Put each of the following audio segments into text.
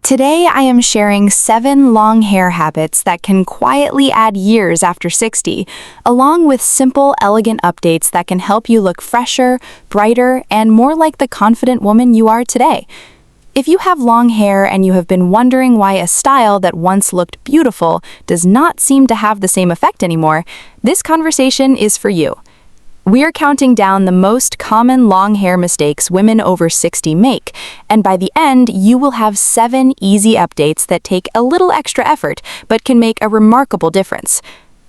Today, I am sharing 7 long hair habits that can quietly add years after 60, along with simple, elegant updates that can help you look fresher, brighter, and more like the confident woman you are today. If you have long hair and you have been wondering why a style that once looked beautiful does not seem to have the same effect anymore, this conversation is for you. We're counting down the most common long hair mistakes women over 60 make, and by the end, you will have 7 easy updates that take a little extra effort but can make a remarkable difference.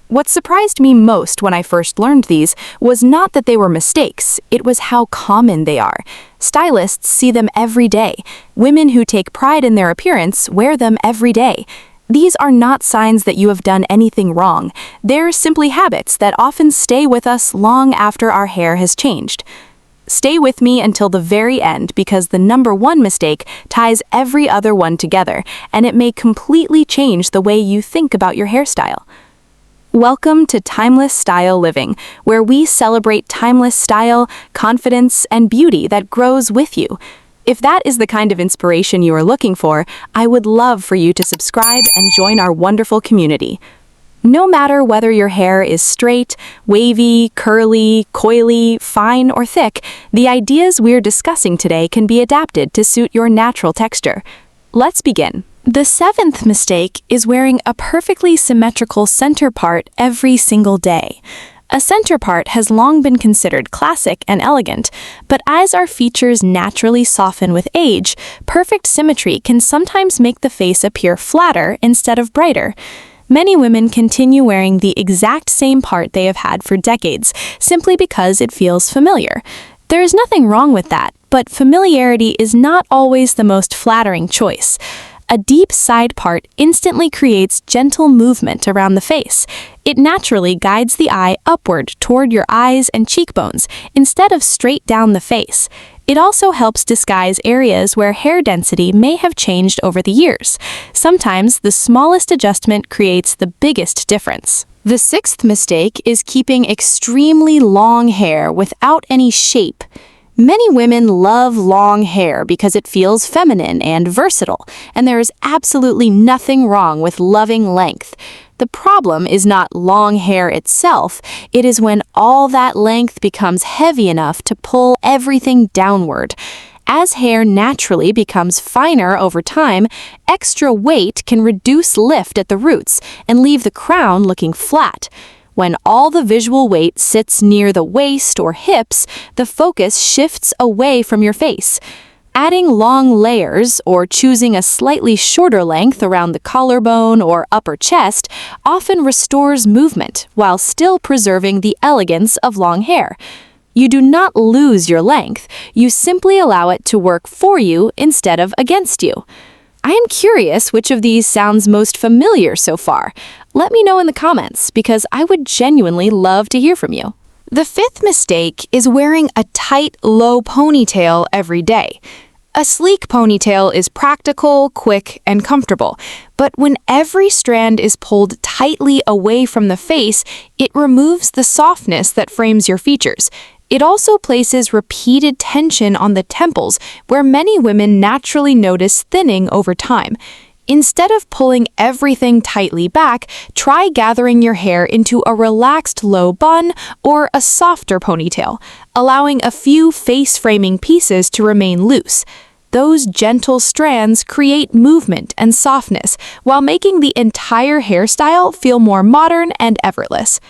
What surprised me most when I first learned these was not that they were mistakes, it was how common they are. Stylists see them every day. Women who take pride in their appearance wear them every day. These are not signs that you have done anything wrong. They're simply habits that often stay with us long after our hair has changed. Stay with me until the very end because the number 1 mistake ties every other one together, and it may completely change the way you think about your hairstyle. Welcome to Timeless Style Living, where we celebrate timeless style, confidence, and beauty that grows with you. If that is the kind of inspiration you are looking for, I would love for you to subscribe and join our wonderful community. No matter whether your hair is straight, wavy, curly, coily, fine, or thick, the ideas we're discussing today can be adapted to suit your natural texture. Let's begin. The 7th mistake is wearing a perfectly symmetrical center part every single day. A center part has long been considered classic and elegant, but as our features naturally soften with age, perfect symmetry can sometimes make the face appear flatter instead of brighter. Many women continue wearing the exact same part they have had for decades, simply because it feels familiar. There is nothing wrong with that, but familiarity is not always the most flattering choice. A deep side part instantly creates gentle movement around the face. It naturally guides the eye upward toward your eyes and cheekbones, instead of straight down the face. It also helps disguise areas where hair density may have changed over the years. Sometimes the smallest adjustment creates the biggest difference. The 6th mistake is keeping extremely long hair without any shape. Many women love long hair because it feels feminine and versatile, and there is absolutely nothing wrong with loving length. The problem is not long hair itself, it is when all that length becomes heavy enough to pull everything downward. As hair naturally becomes finer over time, extra weight can reduce lift at the roots and leave the crown looking flat. When all the visual weight sits near the waist or hips, the focus shifts away from your face. Adding long layers or choosing a slightly shorter length around the collarbone or upper chest often restores movement while still preserving the elegance of long hair. You do not lose your length, you simply allow it to work for you instead of against you. I am curious which of these sounds most familiar so far. Let me know in the comments because I would genuinely love to hear from you. The 5th mistake is wearing a tight, low ponytail every day. A sleek ponytail is practical, quick, and comfortable, but when every strand is pulled tightly away from the face, it removes the softness that frames your features. It also places repeated tension on the temples, where many women naturally notice thinning over time. Instead of pulling everything tightly back, try gathering your hair into a relaxed low bun or a softer ponytail, allowing a few face-framing pieces to remain loose. Those gentle strands create movement and softness, while making the entire hairstyle feel more modern and effortless.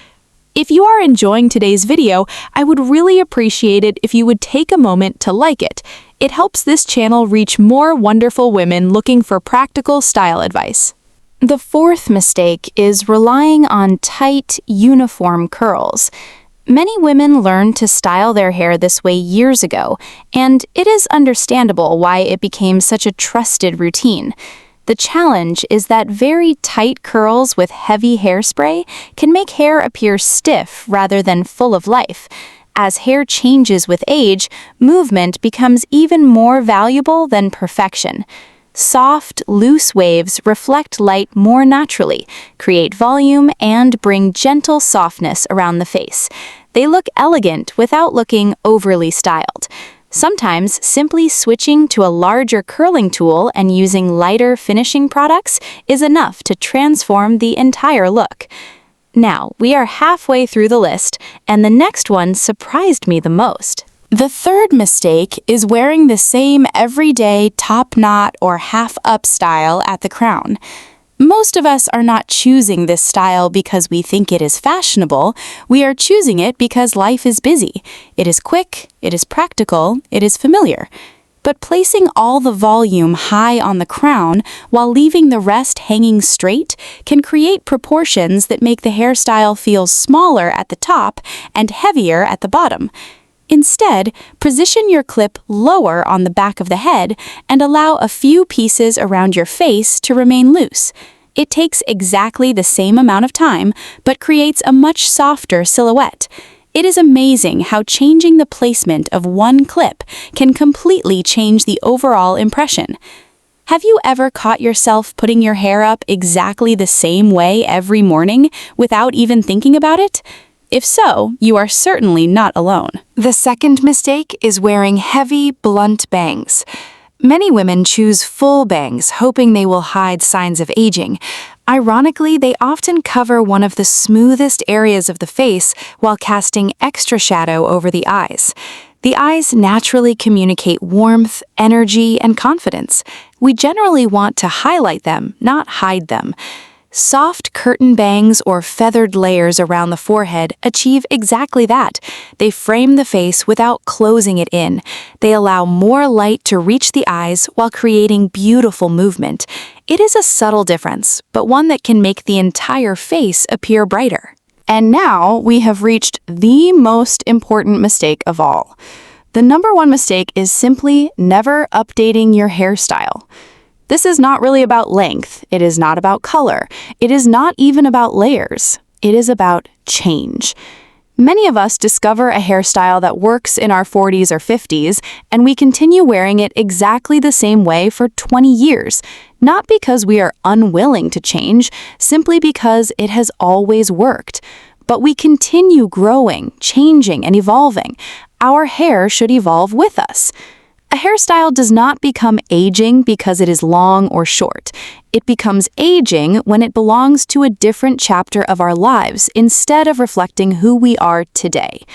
If you are enjoying today's video, I would really appreciate it if you would take a moment to like it. It helps this channel reach more wonderful women looking for practical style advice. The 4th mistake is relying on tight, uniform curls. Many women learned to style their hair this way years ago, and it is understandable why it became such a trusted routine. The challenge is that very tight curls with heavy hairspray can make hair appear stiff rather than full of life. As hair changes with age, movement becomes even more valuable than perfection. Soft, loose waves reflect light more naturally, create volume, and bring gentle softness around the face. They look elegant without looking overly styled. Sometimes simply switching to a larger curling tool and using lighter finishing products is enough to transform the entire look. Now, we are halfway through the list, and the next one surprised me the most. The third mistake is wearing the same everyday top knot or half-up style at the crown. Most of us are not choosing this style because we think it is fashionable. We are choosing it because life is busy. It is quick, it is practical, it is familiar. But placing all the volume high on the crown while leaving the rest hanging straight can create proportions that make the hairstyle feel smaller at the top and heavier at the bottom. Instead, position your clip lower on the back of the head and allow a few pieces around your face to remain loose. It takes exactly the same amount of time, but creates a much softer silhouette. It is amazing how changing the placement of one clip can completely change the overall impression. Have you ever caught yourself putting your hair up exactly the same way every morning without even thinking about it? If so, you are certainly not alone. The second mistake is wearing heavy, blunt bangs. Many women choose full bangs, hoping they will hide signs of aging. Ironically, they often cover one of the smoothest areas of the face while casting extra shadow over the eyes. The eyes naturally communicate warmth, energy, and confidence. We generally want to highlight them, not hide them. Soft curtain bangs or feathered layers around the forehead achieve exactly that. They frame the face without closing it in. They allow more light to reach the eyes while creating beautiful movement. It is a subtle difference, but one that can make the entire face appear brighter. And now we have reached the most important mistake of all. The number one mistake is simply never updating your hairstyle. This is not really about length, it is not about color, it is not even about layers, it is about change. Many of us discover a hairstyle that works in our 40s or 50s, and we continue wearing it exactly the same way for 20 years, not because we are unwilling to change, simply because it has always worked. But we continue growing, changing, and evolving. Our hair should evolve with us. A hairstyle does not become aging because it is long or short. It becomes aging when it belongs to a different chapter of our lives instead of reflecting who we are today.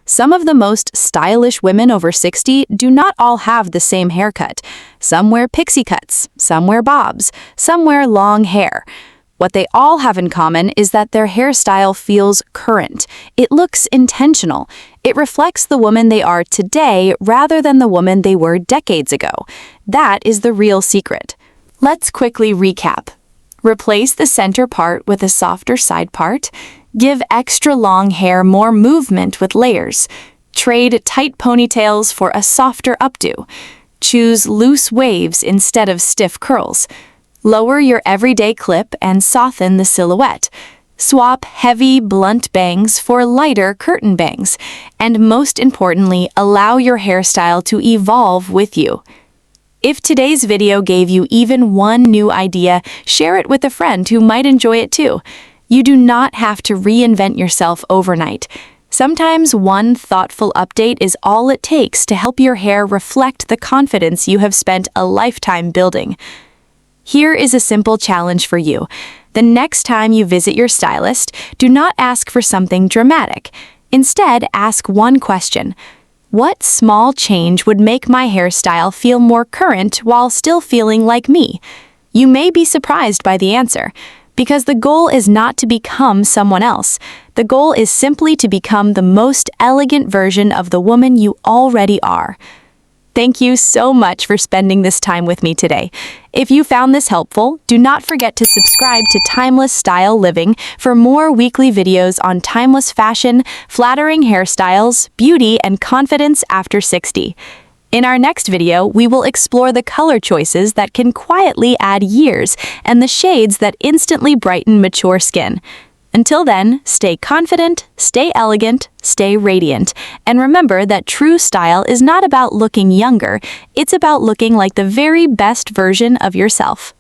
Some of the most stylish women over 60 do not all have the same haircut. Some wear pixie cuts, some wear bobs, some wear long hair. What they all have in common is that their hairstyle feels current. It looks intentional. It reflects the woman they are today rather than the woman they were decades ago. That is the real secret. Let's quickly recap. Replace the center part with a softer side part. Give extra long hair more movement with layers. Trade tight ponytails for a softer updo. Choose loose waves instead of stiff curls. Lower your everyday clip and soften the silhouette. Swap heavy, blunt bangs for lighter curtain bangs. And most importantly, allow your hairstyle to evolve with you. If today's video gave you even one new idea, share it with a friend who might enjoy it too. You do not have to reinvent yourself overnight. Sometimes one thoughtful update is all it takes to help your hair reflect the confidence you have spent a lifetime building. Here is a simple challenge for you. The next time you visit your stylist, do not ask for something dramatic. Instead, ask one question. What small change would make my hairstyle feel more current while still feeling like me? You may be surprised by the answer, because the goal is not to become someone else. The goal is simply to become the most elegant version of the woman you already are. Thank you so much for spending this time with me today. If you found this helpful, do not forget to subscribe to Timeless Style Living for more weekly videos on timeless fashion, flattering hairstyles, beauty, and confidence after 60. In our next video, we will explore the color choices that can quietly add years and the shades that instantly brighten mature skin. Until then, stay confident, stay elegant, stay radiant, and remember that true style is not about looking younger, it's about looking like the very best version of yourself.